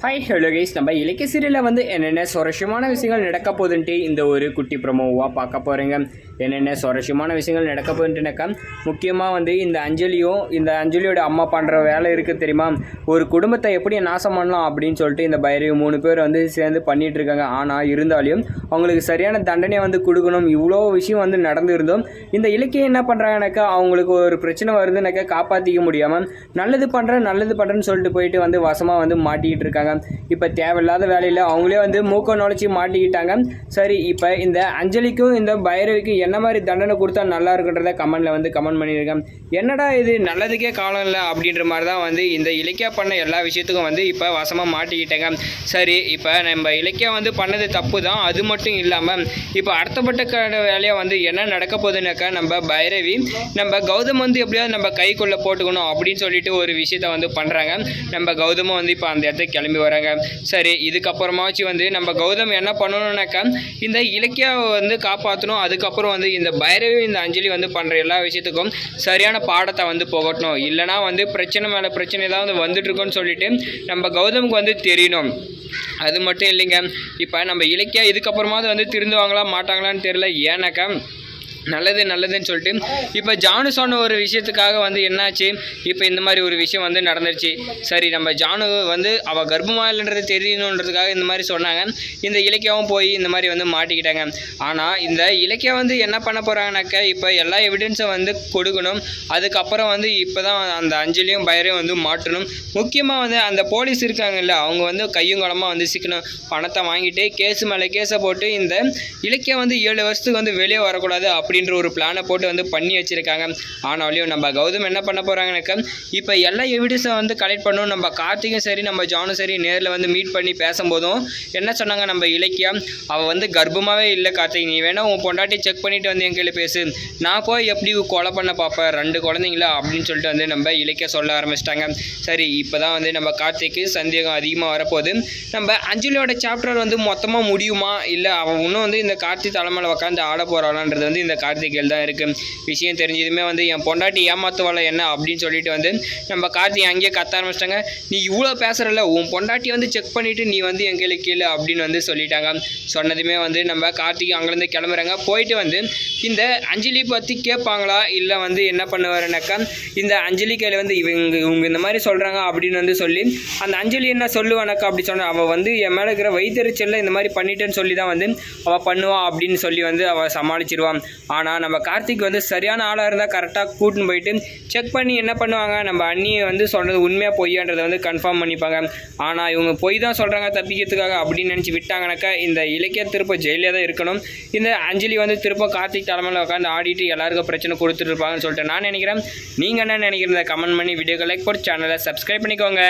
Hi hello guys, நம்ம இலக்கிய சீரியலில் வந்து என்னென்ன சுவாரஸ்யமான விஷயங்கள் நடக்க போகுதுன்ட்டு இந்த ஒரு குட்டி ப்ரோமோவாக பார்க்க போகிறேங்க. என்னென்ன சுவாரஸ்யமான விஷயங்கள் நடக்க போகுதுன்ட்டுனாக்கா, முக்கியமாக வந்து இந்த அஞ்சலியோட அம்மா பண்ணுற வேலை இருக்குது தெரியுமா, ஒரு குடும்பத்தை எப்படி நாசம் பண்ணலாம் அப்படின்னு சொல்லிட்டு இந்த பைரவி 3 பேர் வந்து சேர்ந்து பண்ணிகிட்டு இருக்காங்க. ஆனால் இருந்தாலும் அவங்களுக்கு சரியான தண்டனையை வந்து கொடுக்கணும். இவ்வளோ விஷயம் வந்து நடந்துருந்தோம். இந்த இலக்கியம் என்ன பண்ணுறாங்கனாக்கா, அவங்களுக்கு ஒரு பிரச்சனை வருதுனாக்கா காப்பாற்றிக்க முடியாமல் நல்லது பண்ணுறேன்னு சொல்லிட்டு போயிட்டு வந்து வசமாக வந்து மாட்டிக்கிட்டு இருக்காங்க. இப்போ தேவையில்லாத வேலையில் அவங்களே வந்து மூக்க நுழைச்சி மாட்டிக்கிட்டாங்க. சரி, இப்போ இந்த அஞ்சலிக்கும் இந்த பைரவிக்கும் என்ன மாதிரி தண்டனை கொடுத்தா நல்லா இருக்குன்றத கமெண்ட் பண்ணியிருக்கேன். என்னடா இது நல்லதுக்கே காலம் இல்லை அப்படின்ற மாதிரி தான் வந்து இந்த இலக்கியா பண்ண எல்லா விஷயத்துக்கும் வந்து இப்போ வசமாக மாட்டிக்கிட்டேங்க. சரி, இப்போ நம்ம இலக்கியா வந்து பண்ணது தப்பு தான், அது மட்டும் இல்லாமல் இப்போ அடுத்தப்பட்ட வேலையாக வந்து என்ன நடக்க போகுதுன்னாக்கா, நம்ம பைரவி நம்ம கௌதம் வந்து எப்படியாவது நம்ம கைக்குள்ளே போட்டுக்கணும் அப்படின்னு சொல்லிட்டு ஒரு விஷயத்த வந்து பண்ணுறாங்க. நம்ம கௌதமும் வந்து இப்போ அந்த இடத்துக்கு கிளம்பி வராங்க. சரி, இதுக்கப்புறமாச்சு வந்து நம்ம கௌதம் என்ன பண்ணணும்னாக்கா, இந்த இலக்கியாவை வந்து காப்பாற்றணும். அதுக்கப்புறம் வந்து இந்த பைரவி இந்த அஞ்சலி வந்து பண்ணுற எல்லா விஷயத்துக்கும் சரியான பாடத்தை வந்து புகட்டணும். இல்லைனா வந்து பிரச்சனை மேலே பிரச்சனை தான் வந்து வந்துட்டு இருக்கோன்னு சொல்லிட்டு நம்ம கௌதமுக்கு வந்து தெரியணும். அது மட்டும் இல்லைங்க, இப்போ நம்ம இலக்கியா இதுக்கப்புறமாவது வந்து திருந்துவாங்களா மாட்டாங்களான்னு தெரியல. ஏன்னாக்கா நல்லதுன்னு சொல்லிட்டு இப்போ ஜானு சொன்ன ஒரு விஷயத்துக்காக வந்து என்னாச்சு, இப்போ இந்த மாதிரி ஒரு விஷயம் வந்து நடந்துருச்சு. சரி, நம்ம ஜானு வந்து அவள் கர்ப்பமாக இல்லைன்றது தெரியணுன்றதுக்காக இந்த மாதிரி சொன்னாங்க. இந்த இலக்கியாவும் போய் இந்த மாதிரி வந்து மாட்டிக்கிட்டாங்க. ஆனால் இந்த இலக்கியா வந்து என்ன பண்ண போகிறாங்கனாக்கா, இப்போ எல்லா எவிடன்ஸை வந்து கொடுக்கணும். அதுக்கப்புறம் வந்து இப்போ தான் அந்த அஞ்சலியும் பைரவியும் வந்து மாட்டணும். முக்கியமாக வந்து அந்த போலீஸ் இருக்காங்கல்ல, அவங்க வந்து கையும் களமாக வந்து சிக்கணும். பணத்தை வாங்கிட்டு கேஸு மேலே கேஸை போட்டு இந்த இலக்கியா வந்து 7 வருஷத்துக்கு வந்து வெளியே வரக்கூடாது அப்படின்ற ஒரு பிளானை போட்டு வந்து பண்ணி வச்சுருக்காங்க. ஆனாலையும் நம்ம கௌதம் என்ன பண்ண போகிறாங்கனாக்கா, இப்போ எல்லா எவிடன்ஸை வந்து கலெக்ட் பண்ணணும். நம்ம கார்த்திக்கும் சரி நம்ம ஜானும் சரி நேரில் வந்து மீட் பண்ணி பேசும்போதும் என்ன சொன்னாங்க, நம்ம இலக்கியா அவள் வந்து கர்ப்பமாகவே இல்லை கார்த்திக், நீ வேணா உன் பொண்டாட்டி செக் பண்ணிவிட்டு வந்து என் கையில் பேசு, நான் போய் எப்படி கொலை பண்ண பார்ப்பேன் 2 குழந்தைங்களா அப்படின்னு சொல்லிட்டு வந்து நம்ம இலக்கியா சொல்ல ஆரம்பிச்சிட்டாங்க. சரி, இப்போ தான் வந்து நம்ம கார்த்திக்கு சந்தேகம் அதிகமாக வரப்போகுது. நம்ம அஞ்சலியோட சாப்டர் வந்து மொத்தமாக முடியுமா, இல்லை அவன் இன்னும் வந்து இந்த கார்த்திக் தலைமையில் உட்காந்து ஆட போகிறாளான்றது வந்து இந்த கார்த்திகேல் தான் இருக்குது. விஷயம் தெரிஞ்சதுமே வந்து என் பொண்டாட்டி ஏமாத்துவாள என்ன அப்படின்னு சொல்லிட்டு வந்து நம்ம கார்த்திக் அங்கேயே கத்த ஆரம்பிச்சிட்டாங்க. நீ இவ்வளோ பேசுகிறல்ல, உன் பொண்டாட்டி வந்து செக் பண்ணிவிட்டு நீ வந்து என் கையில் கீழே அப்படின்னு வந்து சொல்லிட்டாங்க. சொன்னதுமே வந்து நம்ம கார்த்திக் அங்கேருந்து கிளம்புறாங்க. போயிட்டு வந்து இந்த அஞ்சலி பற்றி கேட்பாங்களா, இல்லை வந்து என்ன பண்ணுவாருனாக்கா, இந்த அஞ்சலி கையில் வந்து இவங்க இந்த மாதிரி சொல்கிறாங்க அப்படின்னு வந்து சொல்லி அந்த அஞ்சலி என்ன சொல்லுவானாக்கா, அப்படி சொன்ன அவள் வந்து என் மேலே இருக்கிற வயிற்றுச்சலில் இந்த மாதிரி பண்ணிட்டேன்னு சொல்லி தான் வந்து அவள் பண்ணுவான் அப்படின்னு சொல்லி வந்து அவள் சமாளிச்சிருவான். ஆனால் நம்ம கார்த்திக் வந்து சரியான ஆளாக இருந்தால் கரெக்டாக கூட்டின்னு போயிட்டு செக் பண்ணி என்ன பண்ணுவாங்க, நம்ம அண்ணியை வந்து சொல்கிறது உண்மையாக பொய்யான்றதை வந்து கன்ஃபார்ம் பண்ணிப்பாங்க. ஆனால் இவங்க பொய் தான் சொல்கிறாங்க தப்பிக்கிறதுக்காக அப்படின்னு நினச்சி விட்டாங்கனாக்கா, இந்த இலக்கிய திருப்ப ஜெயிலே தான் இருக்கணும். இந்த அஞ்சலி வந்து திருப்ப கார்த்திக் தலைமையில் உட்காந்து ஆடிட்டு எல்லாருக்கும் பிரச்சனை கொடுத்துட்டு இருப்பாங்கன்னு சொல்லிட்டு நான் நினைக்கிறேன். நீங்கள் என்ன நினைக்கிறத கமெண்ட் பண்ணி வீடியோக்கு லைக் போட்டு சேனலை சப்ஸ்கிரைப் பண்ணிக்கோங்க.